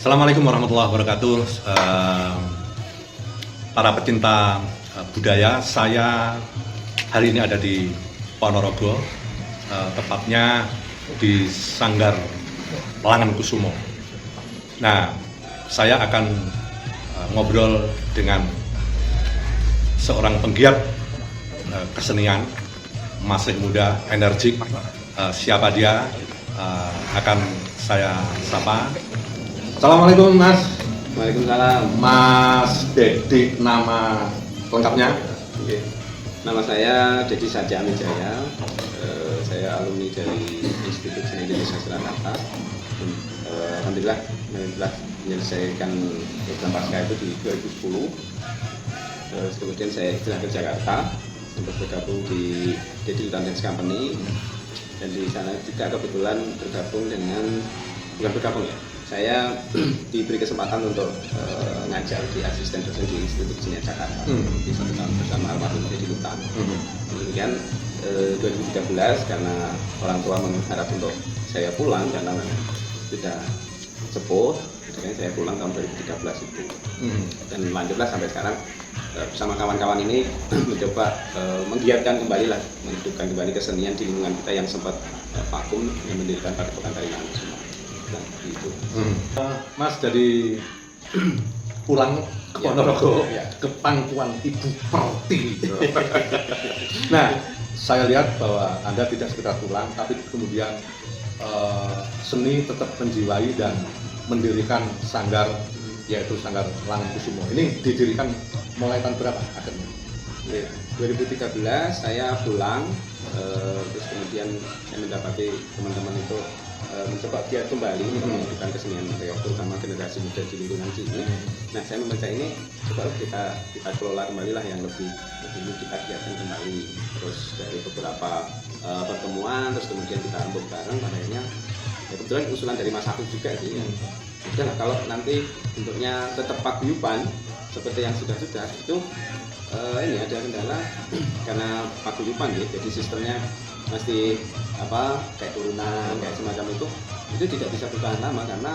Assalamualaikum warahmatullahi wabarakatuh. Para pecinta budaya, saya hari ini ada di Ponorogo, tepatnya di Sanggar Langankusumo. Nah, saya akan ngobrol dengan seorang penggiat kesenian, masih muda, energik. Siapa dia? Akan saya sapa. Assalamualaikum Mas. Waalaikumsalam. Mas Dedi, nama lengkapnya? Oke. Nama saya Dedi Saja Amijaya. Saya alumni dari Institut Seni Indonesia Surakarta. Alhamdulillah menyelesaikan program pasca itu di 2010. Terus kemudian saya hijrah ke Jakarta, sempat bergabung di Digital Dance Company, dan di sana juga kebetulan bergabung dengan, bukan bergabung ya, saya diberi kesempatan untuk ngajar di asisten dosen di Institut Seni Jakarta di 1 tahun bersama almarhum Dedi Lutan. Kemudian 2013 karena orang tua mengharap untuk saya pulang karena sudah sepuh, jadi saya pulang tahun 2013 itu. Dan lanjutlah sampai sekarang bersama kawan-kawan ini mencoba menggiatkan kembali lah, menghidupkan kembali kesenian di lingkungan kita yang sempat vakum, yang mendirikan Padepokan Tari Langankusumo. Nah, gitu. Mas dari pulang ke Ponorogo, ya. ke pangkuan Ibu Perti. Nah, saya lihat bahwa Anda tidak sekedar pulang, tapi kemudian seni tetap menjiwai dan mendirikan sanggar, yaitu Sanggar Langankusumo. Ini didirikan mulai tahun berapa akhirnya? 2013 saya pulang, terus kemudian saya mendapati teman-teman itu mencoba giat kembali menghidupkan kesenian reog, terutama generasi muda di lingkungan sini. Nah, saya membaca ini coba kita kelola kembali lah, yang lebih kita giatkan kembali. Terus dari beberapa pertemuan, terus kemudian kita rembuk bareng, akhirnya ya kebetulan usulan dari Mas Afif juga sih. Udah lah, kalau nanti bentuknya tetap paguyuban seperti yang sudah itu ini ada kendala karena paguyuban ya, jadi sistemnya masih kayak turunan kayak semacam itu tidak bisa bertahan lama, karena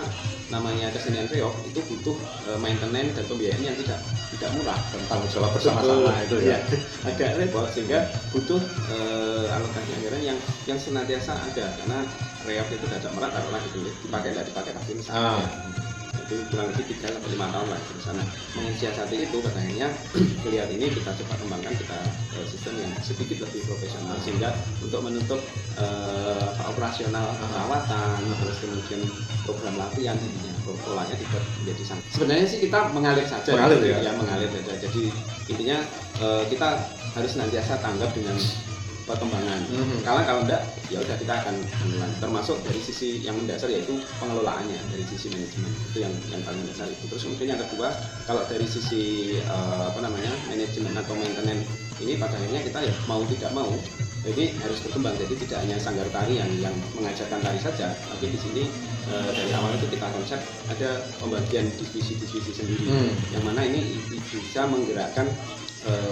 namanya kesenian reog itu butuh maintenance dan pembiayaan yang tidak murah, Tanggung jawab bersama-sama itu ya. Agak repot, sehingga butuh alokasi anggaran yang senantiasa ada, karena reog itu tidak merata kalau lagi dipakai tapi misalnya itu kurang lebih 3-5 tahun lah di sana. Mensiasati itu, katanya kelihatan ini kita coba kembangkan, kita sistem yang sedikit lebih profesional, sehingga untuk menutup operasional perawatan, terus kemudian program latihan, polanya dibuat menjadi sangat. Sebenarnya sih kita mengalir saja, mengalir saja. Jadi intinya kita harus nantiasa tanggap dengan perkembangan. Kalau enggak, ya udah kita akan mengulang. Termasuk dari sisi yang mendasar, yaitu pengelolaannya, dari sisi manajemen itu yang paling mendasar itu. Terus kemudian yang kedua, kalau dari sisi manajemen atau maintenance ini, pada akhirnya kita ya mau tidak mau, jadi harus berkembang. Jadi tidak hanya sanggar tari yang mengajarkan tari saja, tapi di sini dari awal itu kita konsep ada pembagian divisi-divisi sendiri, yang mana ini bisa menggerakkan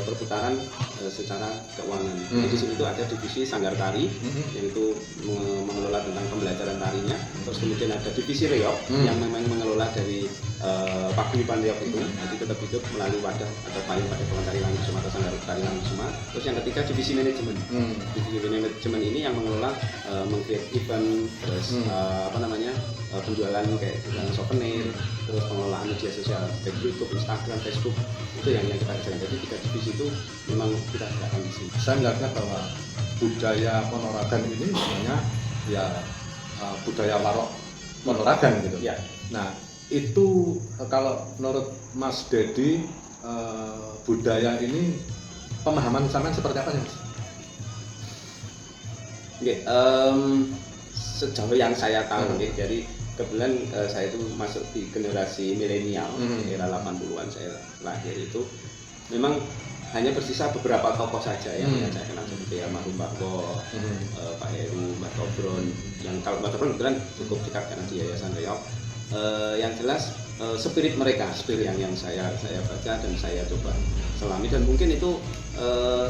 perputaran secara keuangan. Jadi di sini itu ada divisi sanggar tari, yaitu mengelola tentang pembelajaran tarinya. Terus kemudian ada divisi reog yang memang mengelola dari paguyuban reog itu, jadi tetap hidup melalui wadah atau payung Padepokan Tari Langankusumo atau Sanggar Tari Langankusumo. Terus yang ketiga divisi manajemen. Divisi manajemen ini yang mengelola meng-create event, terus penjualan kayak jualan souvenir, terus pengelolaan media sosial baik YouTube, Instagram, Facebook, itu yang kita kerjakan. Jadi 3 divisi itu memang kita kerjakan di sini. Saya melihatnya bahwa budaya Ponorogan ini sebenarnya ya budaya warok Ponorogan gitu. Ya. Nah, itu kalau menurut Mas Dedi, budaya ini pemahaman sampean seperti apa sih, Mas? Oke, sejauh yang saya tahu, jadi kebetulan saya itu masuk di generasi milenial, era 80-an saya lahir itu, memang hanya bersisa beberapa tokoh saja yang saya kenal, seperti almarhum Mbak Bo, Pak Heru, Mbak Tobron, yang kalau Mbak Tobron kebetulan cukup dekat karena di Yayasan Reog. Yang jelas spirit mereka, yang saya baca dan saya coba selami, dan mungkin itu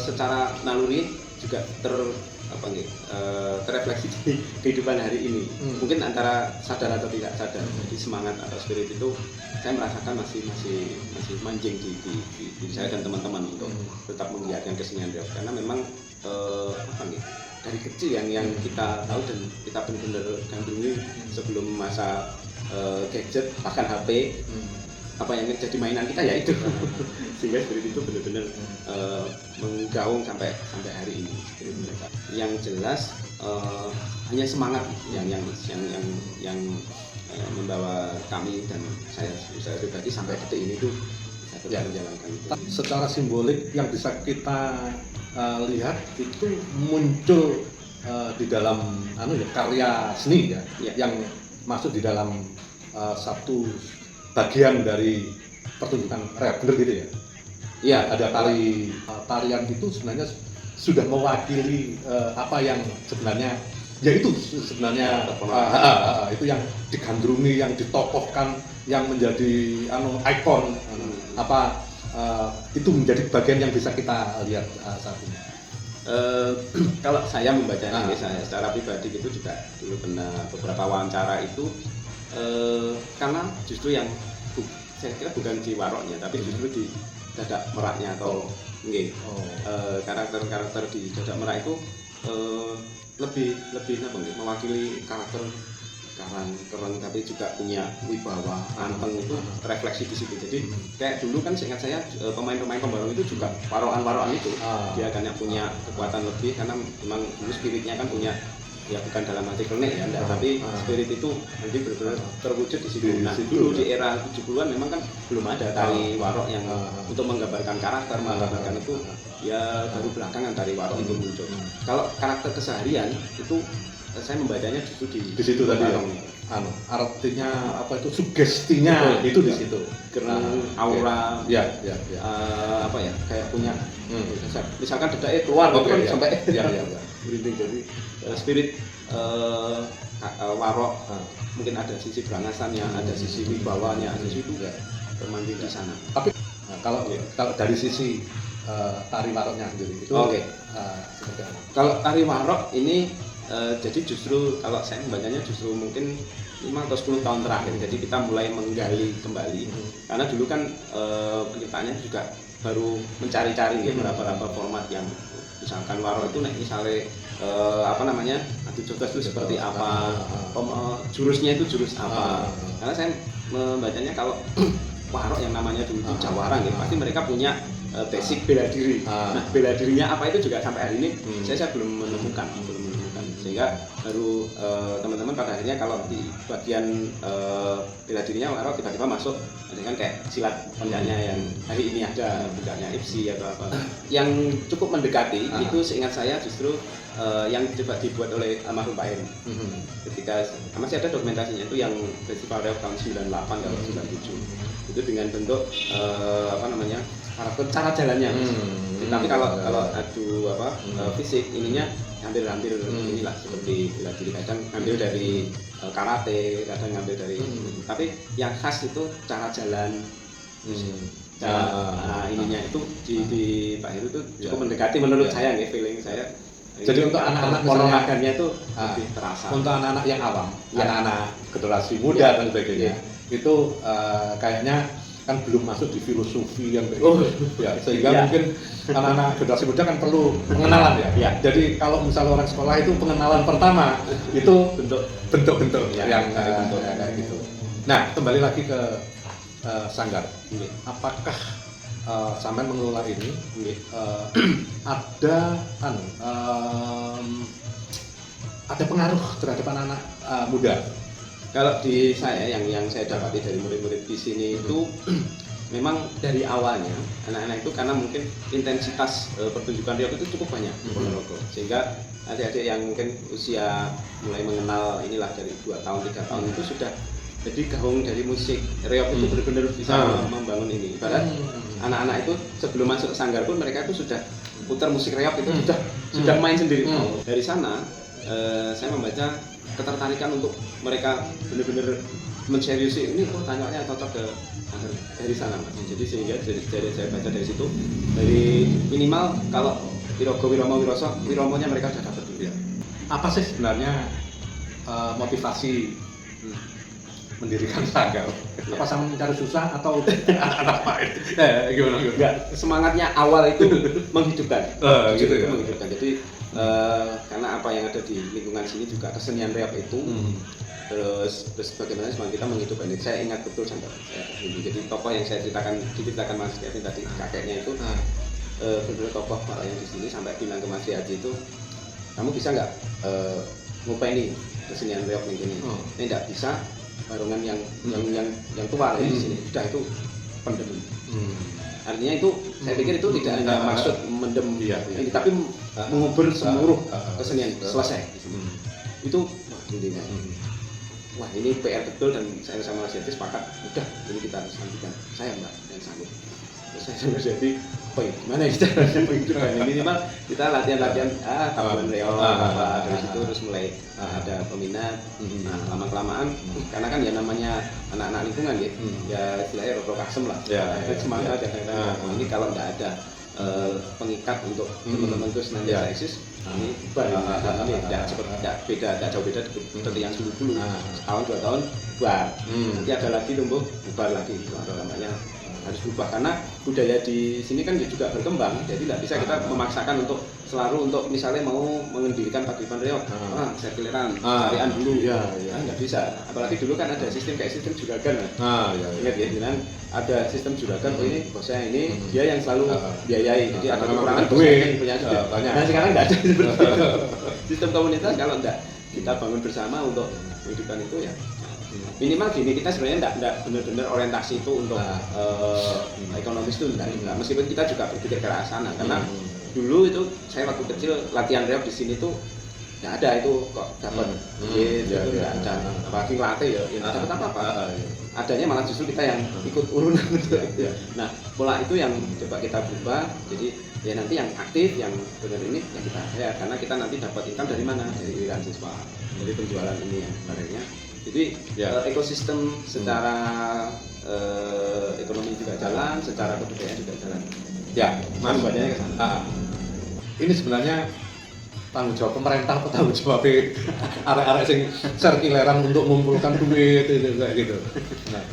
secara naluri juga terefleksi di kehidupan hari ini. Mungkin antara sadar atau tidak sadar. Jadi semangat atau spirit itu saya merasakan masih manjing di saya dan teman-teman untuk tetap menggiatkan kesenian reog, karena memang dari kecil yang kita tahu dan kita benar-benar gandrungi sebelum masa gadget bahkan HP, apa yang jadi mainan kita ya itu. Sehingga spirit itu benar-benar menggaung sampai hari ini spirit mereka. Yang jelas hanya semangat yang membawa kami dan saya pribadi sampai detik ini tuh saya menjalankan itu. Secara simbolik yang bisa kita lihat itu muncul di dalam karya seni ya, yang masuk di dalam satu bagian dari pertunjukan reog, bener gitu ya? Iya, ada tarian itu sebenarnya sudah mewakili apa yang sebenarnya, yaitu sebenarnya itu yang digandrungi, yang ditokohkan, yang menjadi ikon itu menjadi bagian yang bisa kita lihat saat ini. Kalau saya membacanya misalnya secara pribadi itu juga dulu pernah beberapa wawancara itu karena justru yang saya kira bukan di waroknya tapi justru di dadak meraknya atau karakter di dadak merak itu lebih mewakili karakter karang tapi juga punya wibawa anteng, itu terefleksi di situ. Jadi kayak dulu kan seingat saya pemain-pemain pembarong itu juga warokan itu dia kan punya kekuatan lebih karena memang dulu spiritnya kan punya, ya bukan dalam arti klenik ya enggak, tapi spirit itu nanti benar-benar terwujud di situ. Nah dulu di era 70-an memang kan belum ada tari warok yang untuk menggambarkan karakter, menggambarkan itu ya baru belakangan tari warok itu muncul. Kalau karakter keseharian itu saya membacanya justru di situ tadi ya. Artinya apa itu, sugestinya itu di situ. Aura kayak punya misalkan dedaknya keluar sampai merinding. Jadi spirit warok mungkin ada sisi berangasannya, ada sisi wibawanya, ada sisi itu termanjung di sana. Tapi kalau dari sisi tari waroknya sendiri itu seperti apa? Kalau tari warok ini jadi justru kalau saya membacanya justru mungkin 5 atau 10 tahun terakhir, jadi kita mulai menggali kembali karena dulu kan penciptaannya juga baru mencari-cari beberapa format yang misalkan warok itu misalnya adu jotos itu seperti apa, jurusnya itu jurus apa. Karena saya membacanya kalau warok yang namanya dulu itu Jawara pasti mereka punya basic bela diri. Nah bela dirinya apa itu juga sampai hari ini saya belum menemukan, sehingga baru teman-teman pada akhirnya kalau di bagian bela dirinya warok tiba-tiba masuk kan kayak silat pencaknya yang hari ini ada pencaknya IPSI atau apa yang cukup mendekati. Itu seingat saya justru yang coba dibuat oleh almarhum Pak Heru ketika masih ada dokumentasinya, itu yang festival reog tahun 98 atau 97 itu dengan bentuk karakter cara jalannya. Tapi kalau adu fisik ininya hampir inilah seperti bela diri, kadang ngambil dari karate, kadang ngambil dari tapi yang khas itu cara jalan. Ininya itu di Pak Heru itu cukup mendekati menurut saya feeling saya. Jadi untuk anak-anak olahraga itu lebih terasa. Untuk anak-anak yang awam, anak-anak generasi muda dan sebagainya, itu kayaknya kan belum masuk di filosofi yang kayak gitu. Sehingga mungkin anak-anak generasi muda kan perlu pengenalan ya. Jadi kalau misalnya orang sekolah itu pengenalan pertama itu bentuk-bentuk yang kayak gitu. Nah, kembali lagi ke Sanggar. Apakah sampai mengelola ini ada pengaruh terhadap anak-anak muda? Kalau di saya yang saya dapati dari murid-murid di sini itu memang dari awalnya anak-anak itu karena mungkin intensitas pertunjukan reog itu cukup banyak di Ponorogo, sehingga adik-adik yang mungkin usia mulai mengenal inilah dari 2 tahun 3 tahun itu sudah jadi gaung dari musik reog itu benar-benar bisa membangun ini. Ibarat anak-anak itu sebelum masuk ke Sanggar pun mereka itu sudah putar musik reog itu sudah main sendiri. Dari sana saya membaca ketertarikan untuk mereka benar-benar menseriusi ini tanyanya cocok ke Sanggar dari sana Mas. Jadi sehingga dari saya baca dari situ, dari minimal kalau Wirogo Wiromo Wiroso Wiromonya mereka sudah dapat dulu. apa sih sebenarnya motivasi mendirikan Sanggar? Apa sama mencari susah atau apa itu? Gimana? Enggak, semangatnya awal itu menghidupkan. Gitu ya. Menghidupkan. Jadi karena apa yang ada di lingkungan sini juga kesenian reog itu, terus bagaimana semangat kita menghidupkan. Jadi saya ingat betul sampai saya dulu. Jadi tokoh yang saya diceritakan Mas Kevin tadi, kakeknya itu benar-benar tokoh yang di sini sampai bilang ke Mas Haji itu, kamu bisa nggak ngupeni kesenian reog ini? Ini nggak bisa. Barongan yang tua di sini sudah itu pendem. Artinya itu saya pikir itu tidak hanya maksud mendem ini, tapi mengubur seluruh kesenian selesai. Itu intinya. Wah ini PR betul dan saya sama Mas Yati sepakat. Udah ini kita harus lanjutkan. Saya Mbak yang sanggup. Terus saya sama Mas Yati, gimana kita menghidupkan ini? Minimal kita latihan tabuhan reog dari situ terus mulai ada peminat. Nah lama kelamaan karena kan ya namanya anak-anak lingkungan ya istilahnya rokok kasem lah. Semangat ada. Ini kalau nggak ada pengikat untuk teman-teman itu senantiasa eksis, ini bubar. Ini tidak jauh beda seperti yang dulu. Setahun 2 tahun bubar. Nanti ada lagi tumbuh bubar lagi. Namanya harus berubah karena budaya di sini kan juga berkembang, jadi tidak bisa kita memaksakan untuk selalu untuk misalnya mau mendirikan paguyuban reog, serkiliran, tarian dulu, nggak bisa. Apalagi dulu kan ada sistem kayak sistem juragan, ingat ya, dengan ada sistem juragan, ini bosnya ini dia yang selalu biayai, jadi ada kekurangan duit punya juga. Nah sekarang nggak ada seperti itu. Sistem komunitas kalau nggak kita bangun bersama untuk menghidupkan itu ya. Minimal gini, kita sebenarnya enggak benar-benar orientasi itu untuk ekonomis itu enggak. Meskipun kita juga berpikir ke arah sana karena dulu itu saya waktu kecil latihan reog di sini tuh enggak ada itu kok dapat itu enggak ada. Apalagi latih ya dapat apa-apa. Adanya malah justru kita yang ikut urunan gitu. Nah, pola itu yang coba kita berubah. Jadi ya nanti yang aktif, yang benar ini ya kita ya karena kita nanti dapat income dari mana? Dari iuran siswa, dari penjualan ini ya sebenarnya. Jadi ekosistem secara ekonomi juga jalan, secara kebudayaan juga jalan. Ya, Mas, badannya ke sana. Ini sebenarnya tanggung jawab pemerintah atau tanggung jawab arek-arek sing serkileran untuk mengumpulkan duit itu kayak gitu.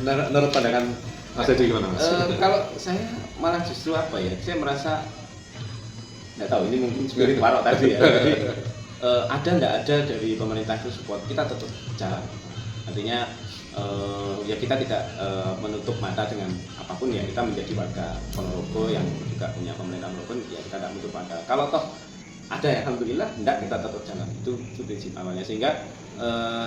Nah, menurut pandangan Mas Edi gimana Mas? Kalau saya malah justru apa ya? Saya merasa nggak tahu ini mungkin spirit parok tadi ya. Jadi ada nggak ada dari pemerintah itu support kita tetap jalan. Artinya ya kita tidak menutup mata dengan apapun ya, kita menjadi warga Ponorogo yang juga punya pemerintah Ponorogo ya kita tidak menutup mata. Kalau toh ada ya alhamdulillah, enggak kita tetap jalan. Itu prinsip awalnya sehingga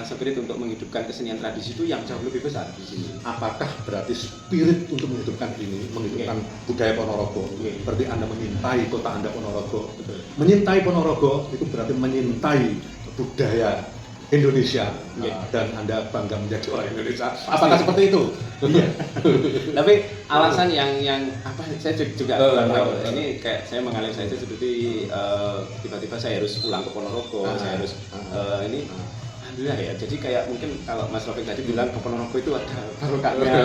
spirit untuk menghidupkan kesenian tradisi itu yang jauh lebih besar di sini. Apakah berarti spirit untuk menghidupkan ini, menghidupkan budaya Ponorogo? Berarti Anda menyintai kota Anda Ponorogo. Betul. Menyintai Ponorogo itu berarti menyintai budaya Indonesia dan Anda bangga menjadi orang Indonesia. Apakah seperti itu? Iya. Tapi alasan yang apa saya juga kurang tahu. Ini kayak saya mengalir saja seperti tiba-tiba saya harus pulang ke Ponorogo, saya harus ini alhamdulillah ya. Jadi kayak mungkin kalau Mas Rafiq tadi bilang ke Ponorogo itu ada barokahnya.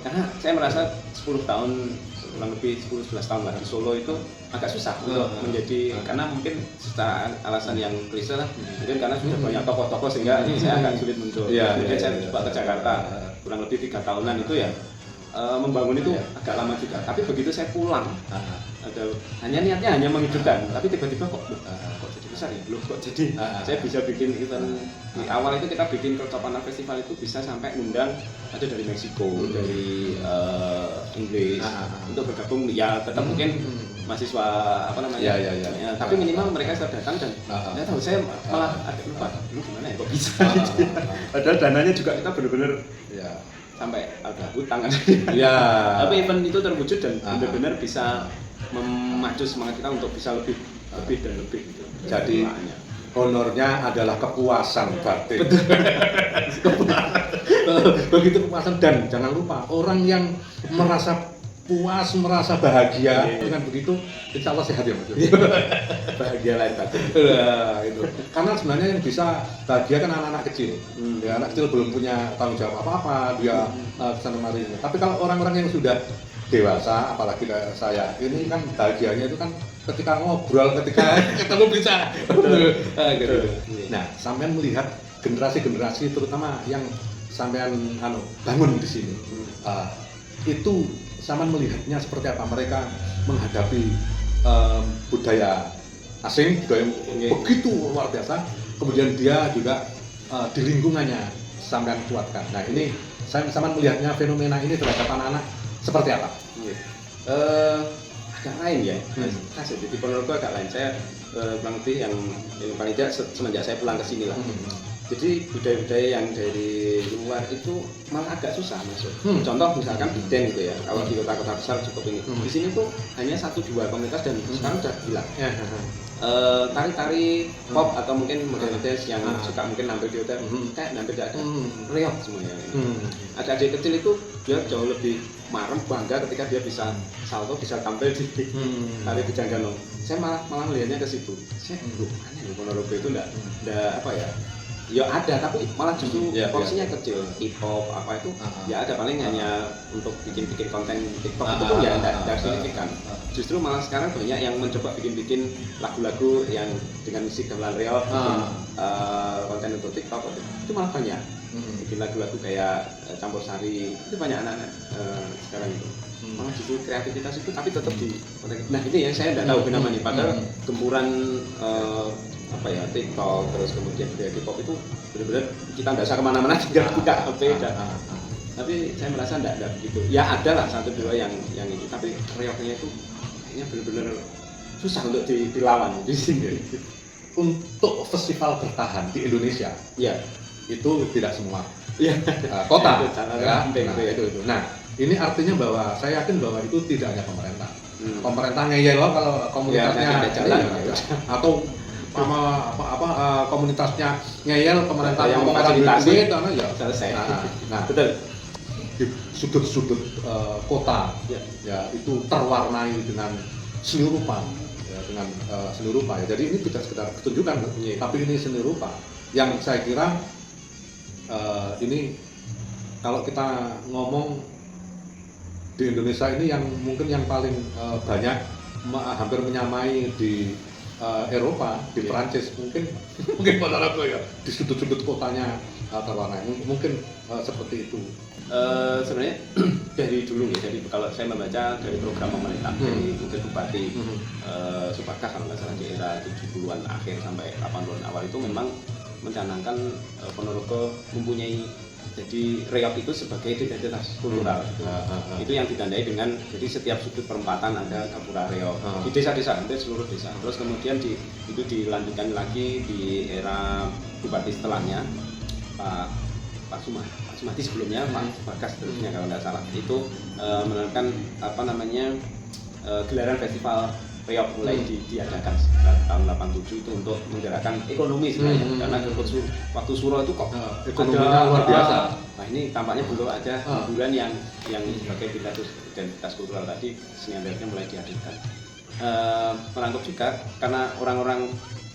Karena saya merasa 10 tahun kurang lebih 10-11 tahun lah di Solo itu agak susah untuk menjadi karena mungkin secara alasan yang klise lah mungkin karena sudah banyak tokoh-tokoh sehingga saya agak sulit muncul. Kemudian saya coba ke Jakarta kurang lebih 3 tahunan itu ya membangun itu agak lama juga. Tapi begitu saya pulang ada niatnya hanya menghidupkan tapi tiba-tiba kok jadi besar ya loh kok jadi saya bisa bikin event di awal itu kita bikin Kertopana Festival itu bisa sampai ngundang ada dari Meksiko dari Inggris untuk bergabung ya tetap mungkin mahasiswa apa namanya ya, tapi minimal mereka sudah datang dan saya tahu saya malah agak lupa dulu gimana ya kok bisa gitu ya. Padahal dananya juga kita benar-benar sampai ada hutang kan tapi event itu terwujud dan benar-benar bisa memacu semangat kita untuk bisa lebih dan lebih gitu. Jadi honornya adalah kepuasan batin. Begitu kepuasan dan jangan lupa orang yang merasa puas, merasa bahagia dengan begitu, insya Allah sehat ya Mas. Bahagia lahir batin. Itu. Karena sebenarnya yang bisa bahagia kan anak-anak kecil. Ya, anak kecil belum punya tanggung jawab apa-apa, dia kesana kemari. Tapi kalau orang-orang yang sudah dewasa, apalagi kayak saya, ini kan bahagianya itu kan ketika ngobrol, ketika ketemu bisa. Gitu. Nah, sampean melihat generasi-generasi terutama yang sampean bangun di sini, itu sampean melihatnya seperti apa? Mereka menghadapi budaya asing, budaya begitu luar biasa. Kemudian dia juga di lingkungannya sampean kuatkan. Nah, ini sampean melihatnya fenomena ini terhadap anak-anak seperti apa? Agak lain ya, jadi Ponorogo agak lain. Saya kurang lebih yang paling tidak semenjak saya pulang ke sini lah. Jadi budaya-budaya yang dari luar itu malah agak susah masuk. Contoh misalkan Biden gitu ya, kalau di kota-kota besar cukup ini. Di sini tuh hanya 1-2 komunitas dan sekarang udah hilang. Tari-tari pop atau mungkin modern dance yang suka mungkin nampil di hotel, kayak nampil tidak ada. Reok semuanya. Adik-adik kecil itu dia jauh lebih marem, bangga ketika dia bisa salto, bisa tampil di tari bujang ganong. Saya malah melihatnya ke situ. Saya aneh loh, Ponorogo itu enggak apa ya? Ya ada, tapi malah justru porsinya kecil. Hip hop apa itu ya ada, paling hanya untuk bikin konten TikTok itu pun ya tidak signifikan. Justru malah sekarang banyak yang mencoba bikin lagu-lagu yang dengan musik gamelan reog, konten untuk TikTok itu malah banyak. Bikin lagu-lagu kayak campur sari, itu banyak anak-anak sekarang itu. Malah justru kreativitas itu tapi tetap di. Nah ini yang saya tidak tahu kenapa nih, padahal gempuran TikTok terus kemudian budaya K-pop itu benar-benar kita nggak usah kemana-mana, tinggal buka HP tapi saya merasa nggak begitu. Ya ada lah 1-2 yang ini, tapi reognya itu kayaknya benar-benar susah untuk dilawan di sini. Untuk festival bertahan di Indonesia, ya itu tidak semua kota. Itu. Nah, ini artinya bahwa saya yakin bahwa itu tidak hanya pemerintah. Pemerintah ngeyel kalau komunitasnya jalan atau komunitasnya ngeyel, pemerintah yang ngomong fasilitasi ya selesai. Nah, betul. Di sudut-sudut kota ya itu terwarnai dengan seni rupa ya, jadi ini tidak sekedar pertunjukan tapi ini seni rupa yang saya kira ini kalau kita ngomong di Indonesia ini yang mungkin yang paling banyak hampir menyamai di Eropa, di Perancis mungkin Ponorogo ya, di sudut-sudut kotanya terwarnai, mungkin seperti itu. Sebenarnya dari dulu ya, jadi kalau saya membaca dari program pemerintah dari mungkin Bupati Subakah kalau nggak salah di era 70-an akhir sampai 80-an awal itu memang mencanangkan Ponorogo mempunyai jadi reog itu sebagai identitas kultural. Itu yang ditandai dengan jadi setiap sudut perempatan ada gapura reog di desa-desa, hampir seluruh desa. Terus kemudian itu dilanjutkan lagi di era bupati setelahnya Pak Sumati sebelumnya, Pak Bagas terusnya kalau nggak salah, itu menerapkan gelaran festival reog mulai diadakan tahun 87 itu untuk menggerakkan ekonomi sebenarnya, karena waktu Suro itu kok ekonominya luar biasa. Nah ini tampaknya belum ada hiburan yang sebagai identitas kultural tadi, seni adatnya mulai dihadirkan. Merangkap juga karena orang-orang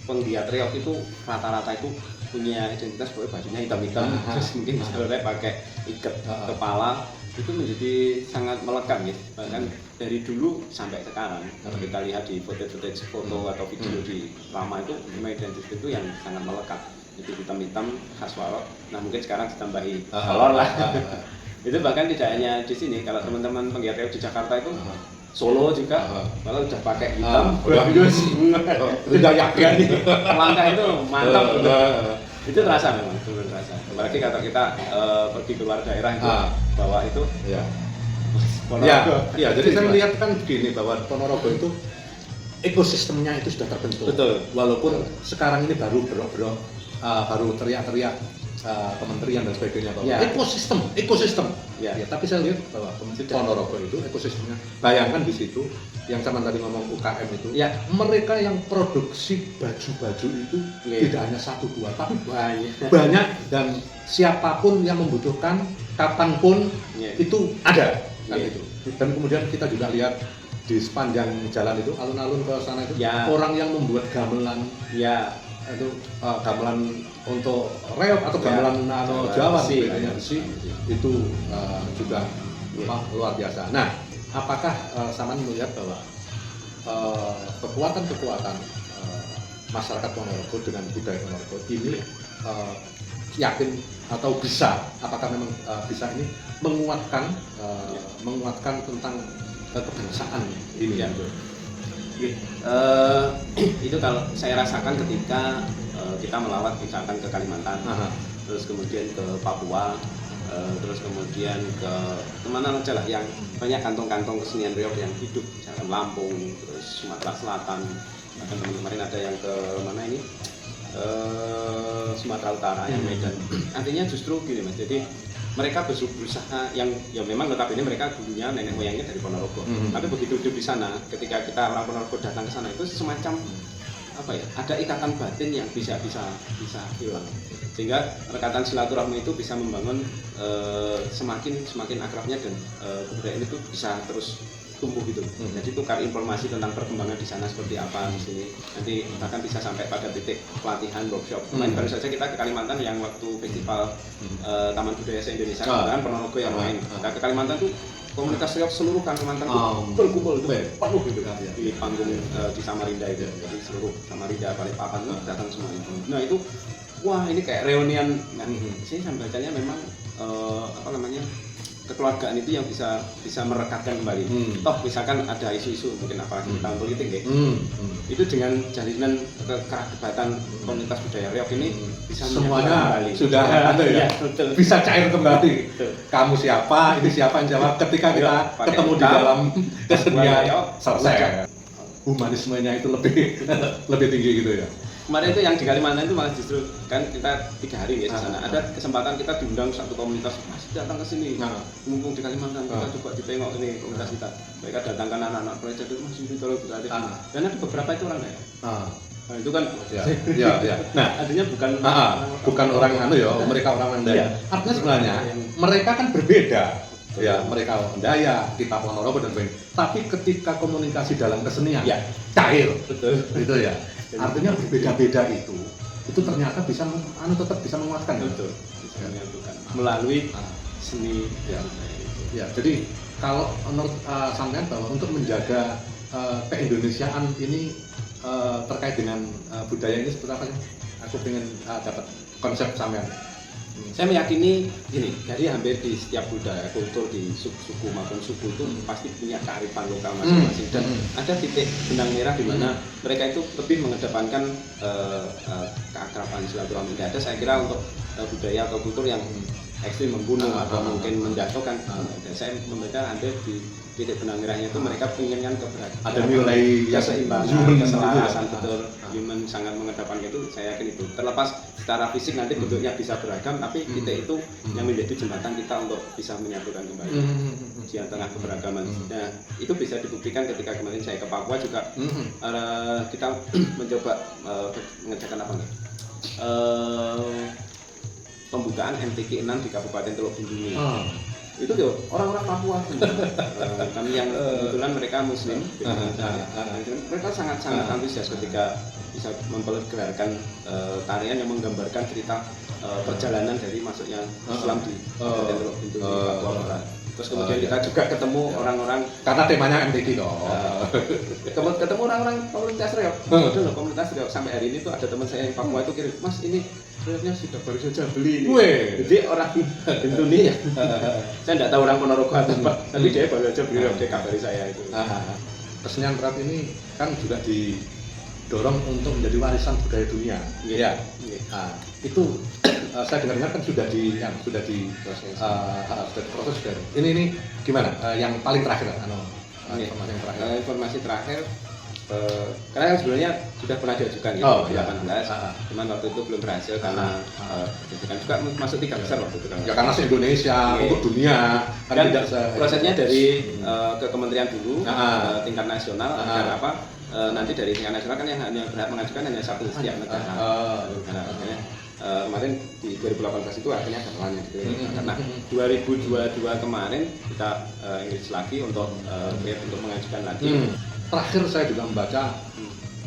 penggiat reog itu rata-rata itu punya identitas bajunya hitam-hitam, terus mungkin misalnya pakai ikat kepala, itu menjadi sangat melekat gitu. Bahkan dari dulu sampai sekarang kalau kita lihat di foto atau video di lama itu memang identitas itu yang sangat melekat. Itu hitam-hitam khas Walok. Nah mungkin sekarang ditambahi kolor lah. Itu bahkan tidak hanya di sini, kalau teman-teman penggiat reog di Jakarta itu Solo juga malah udah pakai hitam, udah yakin langkah itu mantap. Itu terasa memang, benar terasa. Apalagi kalau kita pergi keluar daerah itu bahwa itu Ponorogo. Ya, jadi saya melihat kan begini bahwa Ponorogo itu ekosistemnya itu sudah terbentuk. Betul. Walaupun sekarang ini baru baru teriak-teriak kementerian dan sebagainya bahwa ekosistem. Ya, tapi saya lihat bahwa Ponorogo itu ekosistemnya. Bayangkan di situ yang sama tadi ngomong UKM itu, mereka yang produksi baju-baju itu tidak hanya 1-2 tapi banyak dan siapapun yang membutuhkan kapanpun itu ada kan itu. Dan kemudian kita juga lihat di sepanjang jalan itu, alun-alun ke sana itu orang yang membuat gamelan itu gamelan untuk reog atau gamelan Jawa besi itu juga luar biasa. Nah, apakah Saman melihat bahwa kekuatan-kekuatan masyarakat Ponorogo dengan budaya Ponorogo ini yakin atau bisa, apakah memang bisa ini menguatkan tentang kebangsaan ini Ya. gitu. Itu kalau saya rasakan ketika kita melawat misalkan ke Kalimantan, Aha. terus kemudian ke Papua, terus kemudian ke kemana aja lah yang banyak kantong-kantong kesenian reog yang hidup, misalkan Lampung, terus Sumatera Selatan, bahkan kemarin ada yang ke mana ini Sumatera Utara, yang Medan. Artinya justru gini Mas, jadi mereka berusaha yang ya memang notabene mereka dulunya nenek moyangnya dari Ponorogo. Tapi begitu hidup di sana, ketika kita orang Ponorogo datang ke sana itu semacam apa ya? Ada ikatan batin yang bisa hilang. Sehingga rekatan silaturahmi itu bisa membangun semakin akrabnya dan kebudayaan itu bisa terus tumbuh gitu. Jadi tukar informasi tentang perkembangan di sana seperti apa di sini. Nanti bahkan bisa sampai pada titik pelatihan workshop. Kemarin baru saja kita ke Kalimantan yang waktu festival Taman Budaya se-Indonesia, kan Ponorogo yang main. Kita ke Kalimantan tuh komunitas reog seluruh Kalimantan tuh berkumpul penuh gitu di panggung di Samarinda itu. Jadi seluruh Samarinda, Balikpapan tuh datang semua itu. Nah itu wah ini kayak reunian. Nah, saya bacanya memang apa namanya kekeluargaan itu yang bisa merekatkan kembali. Toh misalkan ada isu-isu mungkin apa di tahun politik ya. Itu dengan jalinan kekerabatan komunitas budaya reog ini bisa Semuanya sudah ada ya, betul. bisa cair kembali. Betul. Kamu siapa, ini siapa yang jawab. Ketika kita ketemu di dalam kesenian, selesai. Humanismenya itu lebih tinggi gitu ya. Kemarin itu yang di Kalimantan itu malah justru kan kita 3 hari ya di sana. Ada kesempatan kita diundang satu komunitas, Mas datang ke sini. Mumpung di Kalimantan kita coba ditengok ini komunitas kita. Mereka datangkan anak-anak pelajar itu Mas ini tolong berarti. Dan ada beberapa itu orang ya. Nah, itu kan ya. Nah, artinya bukan orang ya, mereka orang Mandaya. Artinya sebenarnya mereka kan berbeda. Ya, mereka Mandaya, kita Ponorogo dan lain. Tapi ketika komunikasi dalam kesenian, cair. Betul. Itu ya. Artinya berbeda-beda itu ternyata bisa tetap bisa menguatkan. Betul. Bisa menyatukan melalui seni. Ya, jadi kalau menurut sampean bahwa untuk menjaga keindonesiaan ini terkait dengan budaya ini seperti apa sih? Aku pengen dapat konsep sampean. Saya meyakini gini, jadi hampir di setiap budaya, kultur di suku maupun suku itu pasti punya kearifan lokal masing-masing dan ada titik benang merah di mana mereka itu lebih mengedepankan keakraban silaturahmi. Tidak ada saya kira untuk budaya atau kultur yang ekstrim membunuh atau mungkin menjatuhkan. Dan saya membaca ada di titik benang merahnya itu mereka menginginkan keberagaman. Ada nilai keseimbangan, keselarasan, betul. Human sangat mengedepankan itu, saya yakin itu. Terlepas secara fisik nanti bentuknya bisa beragam, tapi titik itu yang menjadi jembatan kita untuk bisa menyatukan kembali di tengah keberagaman. Nah, itu bisa dibuktikan ketika kemarin saya ke Papua juga kita mencoba mengerjakan apa nih? Pembukaan MTQ 6 di Kabupaten Teluk Bintuni. Itu tuh orang-orang Papua kami yang kebetulan mereka Muslim. Mereka sangat antusias ketika bisa memperlihatkan tarian yang menggambarkan cerita perjalanan dari masuknya Islam di Kabupaten Teluk Bintuni Papua Barat. Terus kemudian kita juga ketemu orang-orang karena temanya MTQ toh. Ketemu orang-orang komunitas reog. Betul loh, komunitas reog sampai hari ini tuh ada teman saya yang Papua itu kirim, Mas ini reognya sudah baru saja beli ini. Jadi orang Bintuni ya. Saya tidak tahu orang Ponorogo atau apa, tapi dia baru saja beli reog, dia kabari saya itu. Kesenian reog ini kan juga didorong untuk menjadi warisan budaya dunia. Iya. Nah, itu saya dengar kan sudah diproses. Ini gimana? Yang paling terakhir informasi terakhir karena sebenarnya sudah pernah diajukan gitu 18, cuman waktu itu belum berhasil karena juga masuk 3 besar waktu itu kan. Ya karena se-Indonesia untuk dunia kan dan tidak prosesnya dari ke kementerian dulu tingkat nasional agar apa nanti dari tingkat nasional kan yang hanya berhak mengajukan hanya satu setiap negara. Nah, akhirnya kemarin di 2018 itu akhirnya jalannya gitu. Karena 2022 kemarin kita Inggris lagi untuk mengajukan lagi. Terakhir saya juga membaca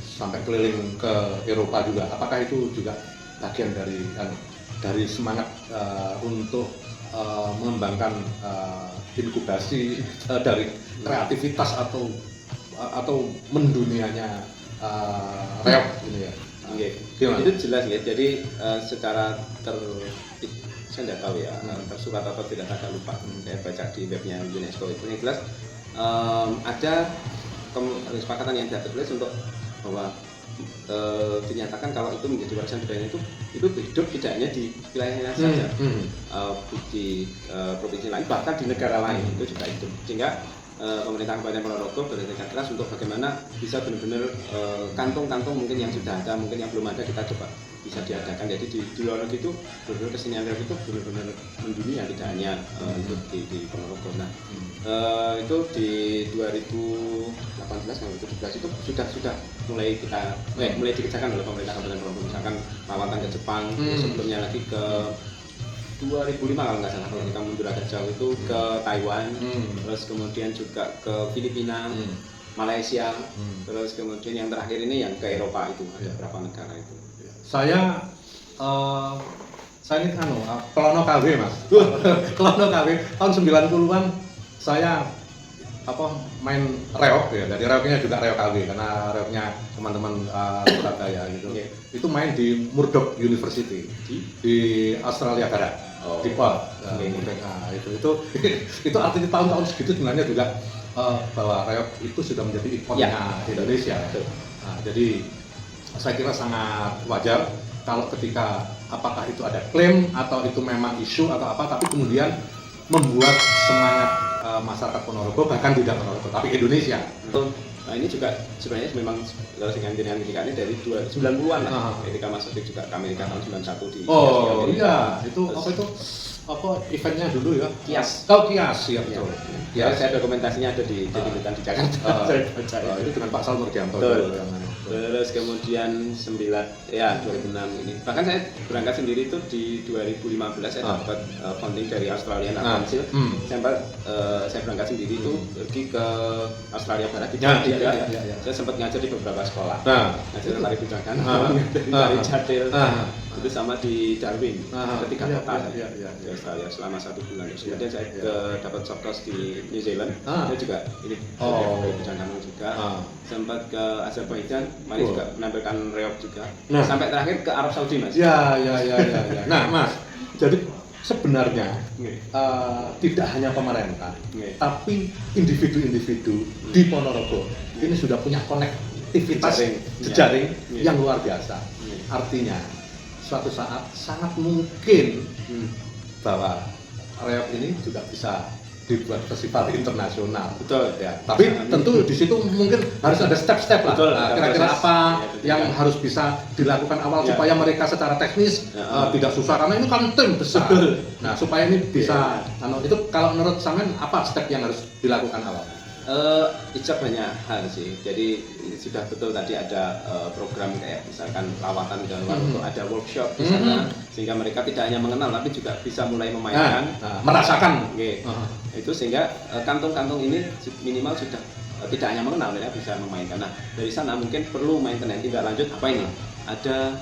sampai keliling ke Eropa juga. Apakah itu juga bagian dari semangat untuk mengembangkan inkubasi dari kreativitas atau atau mendunianya reog ini ya. Oke, Gimana? itu jelas ya. Jadi secara saya nggak tahu ya, tersurat atau tidak agak lupa. Saya baca di webnya UNESCO itu yang jelas ada kesepakatan yang tidak tertulis untuk bahwa dinyatakan kalau itu menjadi warisan budaya itu hidup tidak hanya di wilayahnya saja, di provinsi lain bahkan di negara lain itu juga hidup. Sehingga pemerintah Kabupaten Ponorogo bekerja keras untuk bagaimana bisa benar-benar kantong-kantong mungkin yang sudah ada, mungkin yang belum ada kita coba bisa diadakan. Jadi di luar negeri itu benar-benar kesenian reog itu benar-benar mendunia, tidak hanya hidup di Ponorogo. Nah itu di 2018 atau 2017 itu sudah mulai kita mulai dikerjakan oleh pemerintah Kabupaten Ponorogo, misalkan lawatan ke Jepang, sebelumnya lagi ke 2005 kalau nggak salah, kalau kita mundur agak jauh itu ke Taiwan, terus kemudian juga ke Filipina, Malaysia, terus kemudian yang terakhir ini yang ke Eropa itu ada beberapa negara itu. Saya ini Klono KW Mas. Klono KW tahun 90-an saya main reog ya. Jadi reognya juga reog KW karena reognya teman-teman Surabaya gitu. Itu main di Murdoch University di Australia Barat. Di Perth. Nah, itu artinya tahun-tahun segitu sebenarnya juga bahwa reog itu sudah menjadi ikonnya Indonesia. Nah, jadi saya kira sangat wajar kalau ketika apakah itu ada klaim atau itu memang isu atau apa, tapi kemudian membuat semangat masyarakat Ponorogo, bahkan tidak Ponorogo tapi Indonesia. Nah ini juga sebenarnya memang dengan pendidikannya dari 90-an lah, ketika Mas Sodik juga ke Amerika tahun 91 di iya, itu eventnya dulu ya? Kias. Kias, ya betul. Ya, saya dokumentasinya ada di di Jakarta. Saya baca itu dengan Pak Sal Murdianto. Terus kemudian 2006 ini. Bahkan saya berangkat sendiri itu di 2015 saya dapat funding dari Australian Art Council. Saya berangkat sendiri itu pergi ke Australia Barat di saya sempat ngajar di beberapa sekolah. Ngajar tari bujangan, tari jadil. Itu sama di Darwin, ketiga kota di Australia selama 1 bulan. Kemudian saya dapat job course di New Zealand. Saya juga ini dari bujangan juga. Sempat ke Azerbaijan, mari juga menampilkan reog juga. Sampai terakhir ke Arab Saudi, Mas. Ya. Nah, Mas, jadi sebenarnya tidak hanya pemerintah, tapi individu-individu di Ponorogo ini sudah punya konektivitas jejaring yang luar biasa. Artinya suatu saat sangat mungkin bahwa reog ini juga bisa dibuat festival internasional. Betul ya. Tapi tentu di situ mungkin harus ada step-step lah. Kira-kira apa yang harus bisa dilakukan awal supaya mereka secara teknis tidak susah, karena ini kan tim besar. Nah, supaya ini bisa itu kalau menurut Samen apa step yang harus dilakukan awal? Ijab banyak hal sih. Jadi sudah betul tadi ada program kayak misalkan lawatan di luar, untuk ada workshop di sana, sehingga mereka tidak hanya mengenal tapi juga bisa mulai memainkan, merasakan. Itu sehingga kantong-kantong ini minimal sudah tidak hanya mengenal, mereka bisa memainkan. Nah dari sana mungkin perlu maintenance tindak lanjut apa ini? Ada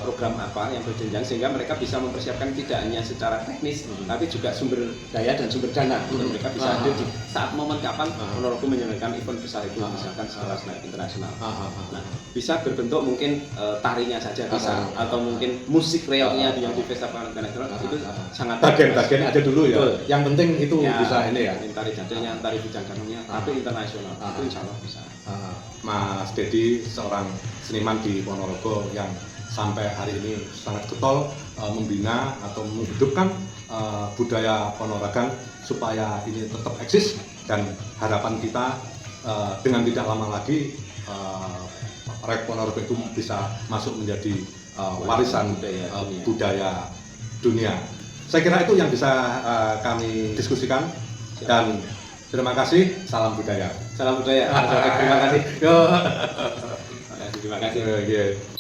program apa yang berjenjang sehingga mereka bisa mempersiapkan tidak hanya secara teknis tapi juga sumber daya dan sumber dana untuk mereka bisa hadir di saat momen kapan Ponorogo menyelenggarakan event besar itu, misalkan skala internasional. Nah bisa berbentuk mungkin tarinya saja bisa, atau mungkin musik reognya yang di festival internasional itu sangat bagian-bagian aja dulu ya. Yang penting itu bisa ini ya. Tari jadilnya, tari bujangannya, tapi internasional itu insya Allah bisa. Mas Dedi seorang seniman di Ponorogo yang sampai hari ini sangat getol membina atau menghidupkan budaya Ponorogan supaya ini tetap eksis, dan harapan kita dengan tidak lama lagi reog Ponorogo itu bisa masuk menjadi warisan budaya dunia. Saya kira itu yang bisa kami diskusikan. Dan terima kasih, salam budaya. Salam budaya. Terima kasih. Terima kasih.